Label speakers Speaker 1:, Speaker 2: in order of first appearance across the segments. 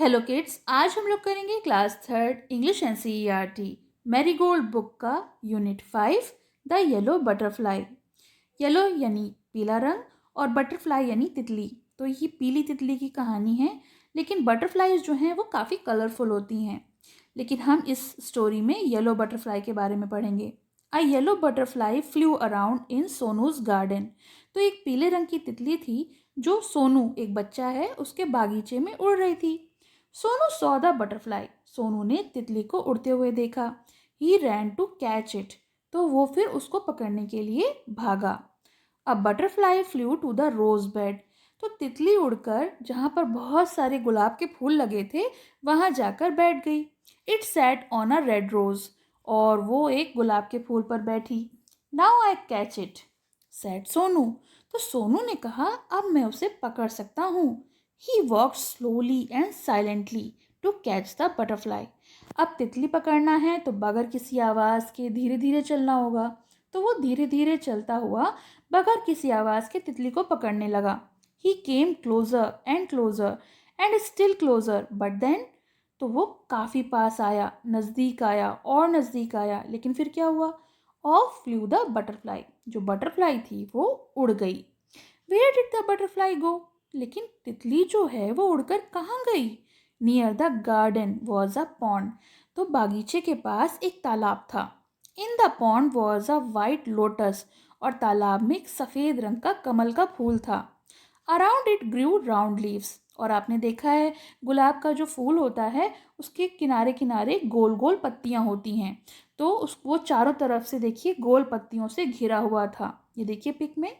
Speaker 1: Hello kids, आज हम लोग करेंगे class third English NCERT Marigold book का unit 5 the yellow butterfly. Yellow यानी पीला रंग और बटरफ्लाई यानी तितली। तो ये पीली तितली की कहानी है, लेकिन बटरफ्लाईज जो हैं वो काफ़ी कलरफुल होती हैं। लेकिन हम इस स्टोरी में येलो बटरफ्लाई के बारे में पढ़ेंगे। A yellow butterfly flew around in Sonu's garden. तो एक पीले रंग की तितली थी जो सोनू, एक बच्चा है, उसके बागीचे में उड़ रही थी। Sonu saw the butterfly. Sonu ने तितली को उड़ते हुए देखा। He ran to catch it. तो वो फिर उसको पकड़ने के लिए भागा। अब butterfly flew to the rose bed. तो तितली उड़कर जहाँ पर बहुत सारे गुलाब के फूल लगे थे वहाँ जाकर बैठ गई। It sat on a red rose. और वो एक गुलाब के फूल पर बैठी। Now I catch it, said Sonu. तो सोनू ने कहा, अब मैं उसे पकड़ सकता हूँ। He walk slowly and silently to catch the butterfly. अब तितली पकड़ना है तो बगैर किसी आवाज़ के धीरे धीरे चलना होगा। तो वो धीरे धीरे चलता हुआ बगैर किसी आवाज़ के तितली को पकड़ने लगा। He came closer and still closer but then. तो वो काफ़ी पास आया, नज़दीक आया और नज़दीक आया, लेकिन फिर क्या हुआ? Of flu the butterfly. जो बटरफ्लाई थी वो उड़ गई। वेयर डिड द बटरफ्लाई गो? लेकिन तितली जो है वो उड़कर कहाँ गई? Near the garden was a pond. तो बागीचे के पास एक तालाब था। In the pond was a white lotus. और तालाब में एक सफ़ेद रंग का कमल का फूल था। Around it grew round leaves. और आपने देखा है गुलाब का जो फूल होता है उसके किनारे किनारे गोल गोल पत्तियां होती हैं। तो उस वो चारों तरफ से देखिए गोल पत्तियों से घिरा हुआ था। ये देखिए पिक में।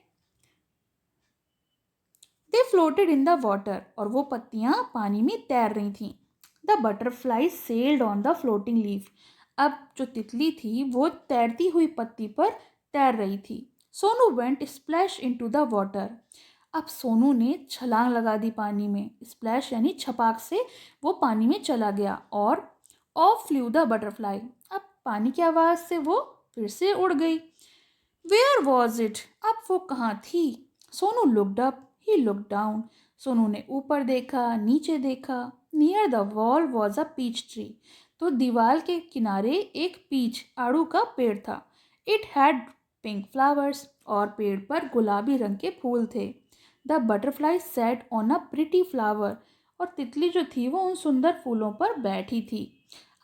Speaker 1: दे फ्लोटेड इन द वाटर। और वो पत्तियां पानी में तैर रही थीं। The butterfly sailed on the floating leaf. अब जो तितली थी वो तैरती हुई पत्ती पर तैर रही थी। Sonu went splash into the water. अब सोनू ने छलांग लगा दी पानी में। स्प्लैश यानी छपाक से वो पानी में चला गया और ऑफ फ्लू द बटरफ्लाई। अब पानी की आवाज़ से वो फिर से उड़ गई। Where was it? अब वो कहाँ थी? Sonu looked up, he looked down. Sonu ने ऊपर देखा, नीचे देखा। Near the wall was a peach tree. तो दीवार के किनारे एक पीच आड़ू का पेड़ था। It had pink flowers. और पेड़ पर गुलाबी रंग के फूल थे। The butterfly set on a pretty flower. और तितली जो थी वो उन सुंदर फूलों पर बैठी थी।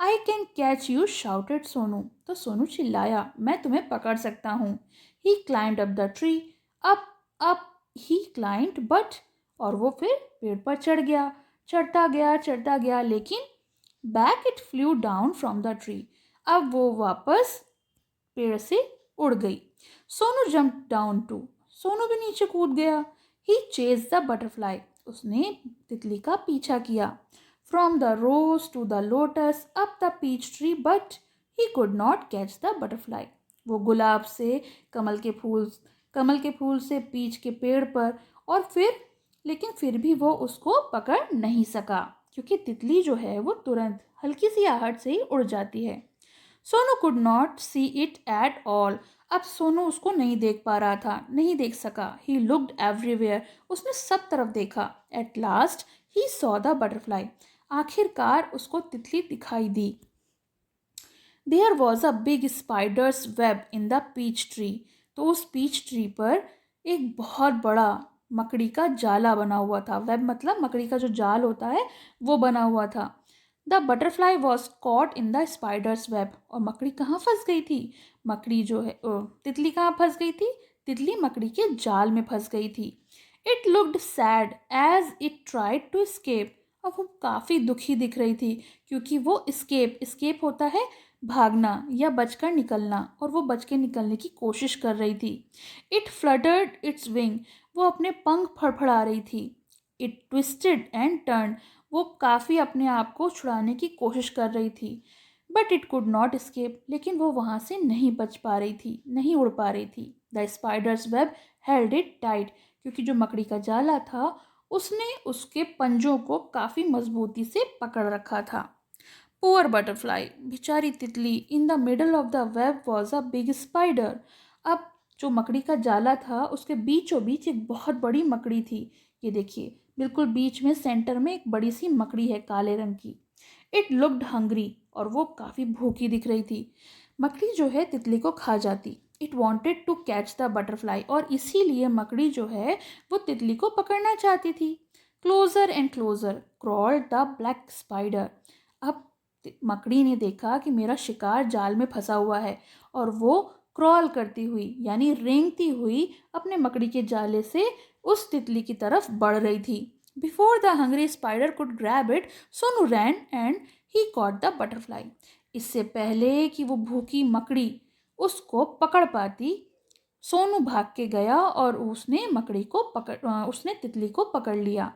Speaker 1: I can catch you, shouted Sonu. तो सोनू चिल्लाया, मैं तुम्हें पकड़ सकता हूँ। He climb up the tree. Up he climb but. और वो फिर पेड़ पर चढ़ गया, चढ़ता गया, लेकिन back it flew down from the tree. अब वो वापस पेड़ से उड़ गई। Sonu jump down too. Sonu भी नीचे कूद गया। He chase the butterfly. उसने तितली का पीछा किया। From the rose to the lotus up the peach tree but he could not catch the butterfly. वो गुलाब से कमल के फूल से पीच के पेड़ पर और फिर, लेकिन फिर भी वो उसको पकड़ नहीं सका, क्योंकि तितली जो है वो तुरंत हल्की सी आहट से ही उड़ जाती है। Sonu could not see it at all. अब सोनू उसको नहीं देख पा रहा था, नहीं देख सका। He looked everywhere. उसने सब तरफ देखा। At last he saw the butterfly. आखिरकार उसको तितली दिखाई दी। There was a big spider's web in the peach tree. तो उस पीच ट्री पर एक बहुत बड़ा मकड़ी का जाला बना हुआ था। वेब मतलब मकड़ी का जो जाल होता है वो बना हुआ था। The butterfly was caught in the spiders web. और मकड़ी कहाँ फंस गई थी? मकड़ी जो है तितली कहाँ फंस गई थी? तितली मकड़ी के जाल में फंस गई थी। It looked sad as it tried to escape. अब वो काफ़ी दुखी दिख रही थी, क्योंकि वो स्केप होता है भागना या बचकर निकलना, और वो बच के निकलने की कोशिश कर रही थी। It fluttered it's wing. वो अपने पंख फड़फड़ा रही थी। It twisted and turn. वो काफ़ी अपने आप को छुड़ाने की कोशिश कर रही थी। But it could not escape. लेकिन वो वहाँ से नहीं बच पा रही थी, नहीं उड़ पा रही थी। The spiders web held it tight. क्योंकि जो मकड़ी का जाला था उसने उसके पंजों को काफ़ी मजबूती से पकड़ रखा था। पुअर बटरफ्लाई, बेचारी तितली। In the middle of the web was a big spider. अब जो मकड़ी का जाला था उसके बीचों बीच एक बहुत बड़ी मकड़ी थी। ये देखिए बिल्कुल बीच में सेंटर में एक बड़ी सी मकड़ी है काले रंग की। इट लुक्ड हंग्री, और वो काफ़ी भूखी दिख रही थी। मकड़ी जो है तितली को खा जाती। It wanted to catch the butterfly, और इसीलिए मकड़ी जो है वो तितली को पकड़ना चाहती थी। Closer and closer crawled the black spider. अब मकड़ी ने देखा कि मेरा शिकार जाल में फंसा हुआ है, और वो क्रॉल करती हुई यानी रेंगती हुई अपने मकड़ी के जाले से उस तितली की तरफ बढ़ रही थी। Before the hungry spider could grab it, Sonu ran and he caught the butterfly. इससे पहले कि वो भूखी मकड़ी उसको पकड़ पाती, सोनू भाग के गया और उसने तितली को पकड़ लिया।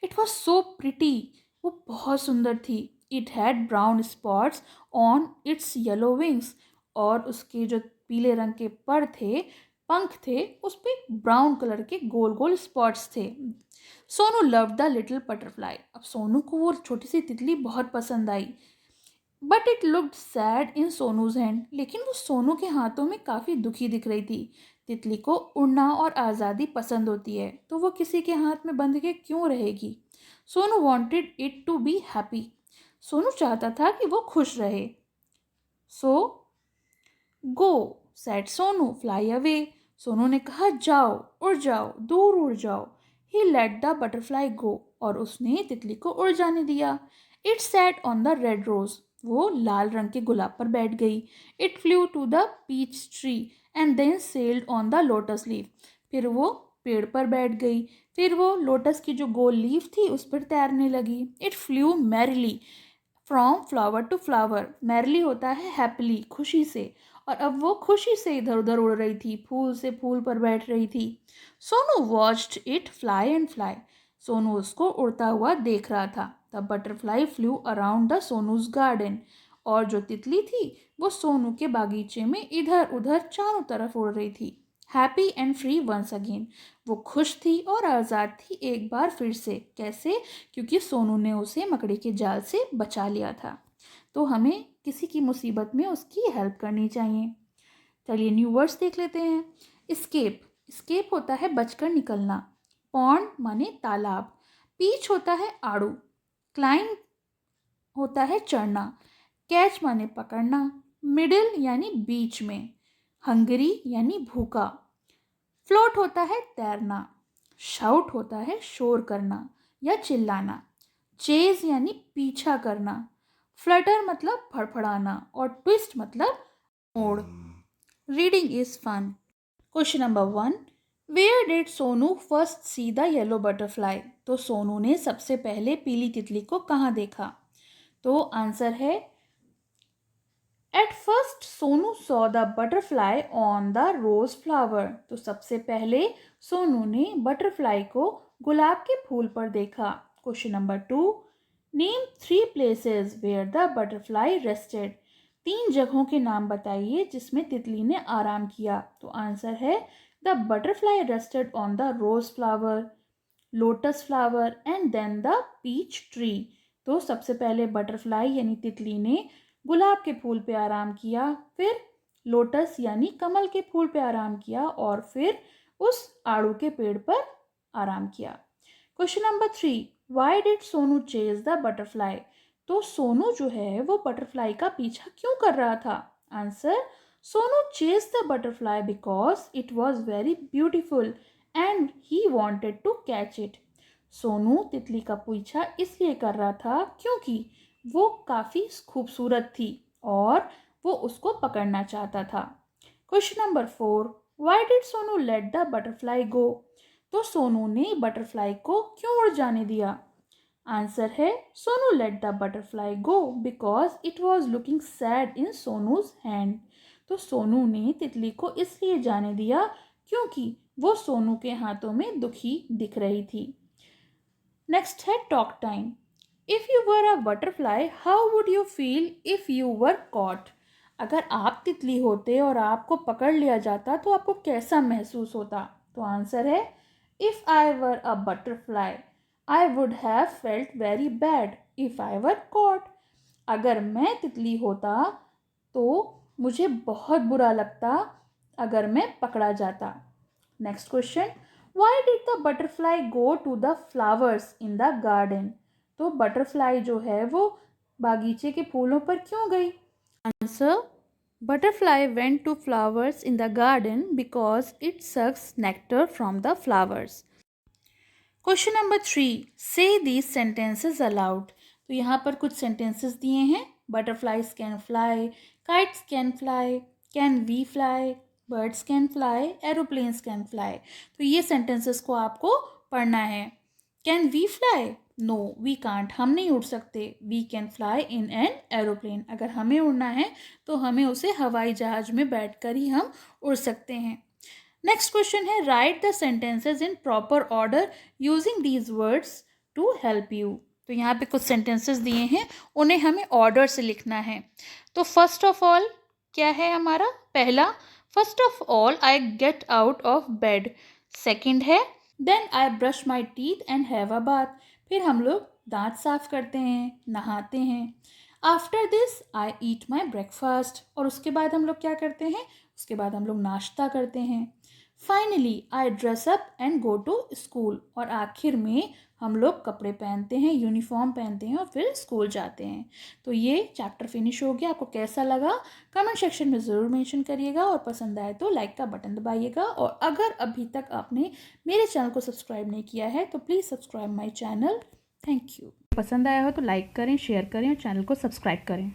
Speaker 1: It was so pretty. वो बहुत सुंदर थी। It had brown spots on it's yellow wings, और उसके जो पीले रंग के पंख थे उस पर ब्राउन कलर के गोल गोल स्पॉट्स थे। Sonu love the little butterfly. अब सोनू को वो छोटी सी तितली बहुत पसंद आई। But it looked sad in Sonu's hand. लेकिन वो सोनू के हाथों में काफ़ी दुखी दिख रही थी। तितली को उड़ना और आज़ादी पसंद होती है, तो वो किसी के हाथ में बंध के क्यों रहेगी। Sonu wanted it to be happy. Sonu चाहता था कि वो खुश रहे। So go said Sonu, fly away. Sonu ने कहा जाओ, उड़ जाओ, दूर उड़ जाओ। He let the butterfly go, और उसने तितली को उड़ जाने दिया। It sat on the red rose. वो लाल रंग के गुलाब पर बैठ गई। It flew to the peach tree and then sailed on the lotus leaf. फिर वो पेड़ पर बैठ गई। फिर वो लोटस की जो गोल लीफ थी उस पर तैरने लगी। It flew merrily from flower to flower. Merrily होता है हैप्पीली, खुशी से, और अब वो खुशी से इधर उधर उड़ रही थी, फूल से फूल पर बैठ रही थी। Sonu watched it fly and fly. Sonu उसको उड़ता हुआ देख रहा था। The butterfly flew around the सोनूज garden. और जो तितली थी वो सोनू के बागीचे में इधर उधर चारों तरफ उड़ रही थी। Happy and free once again. वो खुश थी और आज़ाद थी एक बार फिर से। कैसे? क्योंकि सोनू ने उसे मकड़ी के जाल से बचा लिया था। तो हमें किसी की मुसीबत में उसकी हेल्प करनी चाहिए। चलिए न्यू वर्ड्स देख लेते हैं। स्केप। स्केप होता है बचकर निकलना। पॉन्ड माने तालाब। पीच होता है आड़ू। क्लाइंब होता है चढ़ना। कैच माने पकड़ना। मिडिल यानी बीच में। हंगरी यानी भूखा। फ्लोट होता है तैरना। शाउट होता है शोर करना या चिल्लाना। चेज यानी पीछा करना। फ्लटर मतलब फड़फड़ाना, और ट्विस्ट मतलब मोड़। Reading is fun. Question number 1, where did Sonu first see the yellow butterfly. तो सोनू ने सबसे पहले पीली तितली को कहाँ देखा? तो आंसर है at first Sonu saw the butterfly on the rose flower. तो सबसे पहले सोनू ने बटरफ्लाई को गुलाब के फूल पर देखा। Question number 2, name 3 places where the butterfly rested. 3 जगहों के नाम बताइए जिसमें तितली ने आराम किया। तो आंसर है the butterfly rested on the rose flower, lotus flower and then the peach tree. तो सबसे पहले बटरफ्लाई यानी तितली ने गुलाब के फूल पे आराम किया, फिर लोटस यानी कमल के फूल पे आराम किया, और फिर उस आड़ू के पेड़ पर आराम किया। Question number 3, Y did Sonu chase the butterfly. तो सोनू जो है वो बटरफ्लाई का पीछा क्यों कर रहा था? Answer, Sonu chase the butterfly because it was very beautiful and he wanted to catch it. Sonu तितली का पीछा इसलिए कर रहा था क्योंकि वो काफ़ी खूबसूरत थी और वो उसको पकड़ना चाहता था। Question number 4, why did Sonu let the butterfly go. तो सोनू ने बटरफ्लाई को क्यों उड़ जाने दिया? आंसर है, Sonu let the butterfly go because it was looking sad in Sonu's hand. तो सोनू ने तितली को इसलिए जाने दिया क्योंकि वो सोनू के हाथों में दुखी दिख रही थी। नेक्स्ट है talk time. If you were a butterfly how would you feel if you were caught. अगर आप तितली होते और आपको पकड़ लिया जाता तो आपको कैसा महसूस होता? तो आंसर है, if I were a butterfly I would have felt very bad if I were caught. अगर मैं तितली होता तो मुझे बहुत बुरा लगता अगर मैं पकड़ा जाता। Next question, why did the butterfly go to the flowers in the garden? तो बटरफ्लाई जो है वो बागीचे के फूलों पर क्यों गई? Answer, butterfly went to flowers in the garden because it sucks nectar from the flowers. Question number 3, say these sentences allowed. तो यहाँ पर कुछ सेंटेंसेस दिए हैं, butterflies can fly, kites can fly, can we fly, birds can fly, aeroplanes can fly. तो ये sentences को आपको पढ़ना है। Can we fly? No we can't, हम नहीं उड़ सकते। We can fly in an aeroplane, अगर हमें उड़ना है तो हमें उसे हवाई जहाज में बैठकर ही हम उड़ सकते हैं। नेक्स्ट क्वेश्चन है, write the sentences in proper order using these words to help you. तो यहाँ पे कुछ सेंटेंसेस दिए हैं, उन्हें हमें ऑर्डर से लिखना है। तो फर्स्ट ऑफ ऑल क्या है हमारा? पहला, first of all I get out of bed. Second है, then I brush my teeth and have a bath. फिर हम लोग दांत साफ करते हैं, नहाते हैं। After this I eat my breakfast, और उसके बाद हम लोग क्या करते हैं? उसके बाद हम लोग नाश्ता करते हैं। Finally I dress up and go to school, और आखिर में हम लोग कपड़े पहनते हैं, यूनिफॉर्म पहनते हैं और फिर स्कूल जाते हैं। तो ये चैप्टर फिनिश हो गया। आपको कैसा लगा कमेंट सेक्शन में ज़रूर मेंशन करिएगा, और पसंद आए तो लाइक का बटन दबाइएगा। और अगर अभी तक आपने मेरे चैनल को सब्सक्राइब नहीं किया है तो please subscribe my channel. Thank you. पसंद आया हो तो लाइक करें, शेयर करें और चैनल को सब्सक्राइब करें।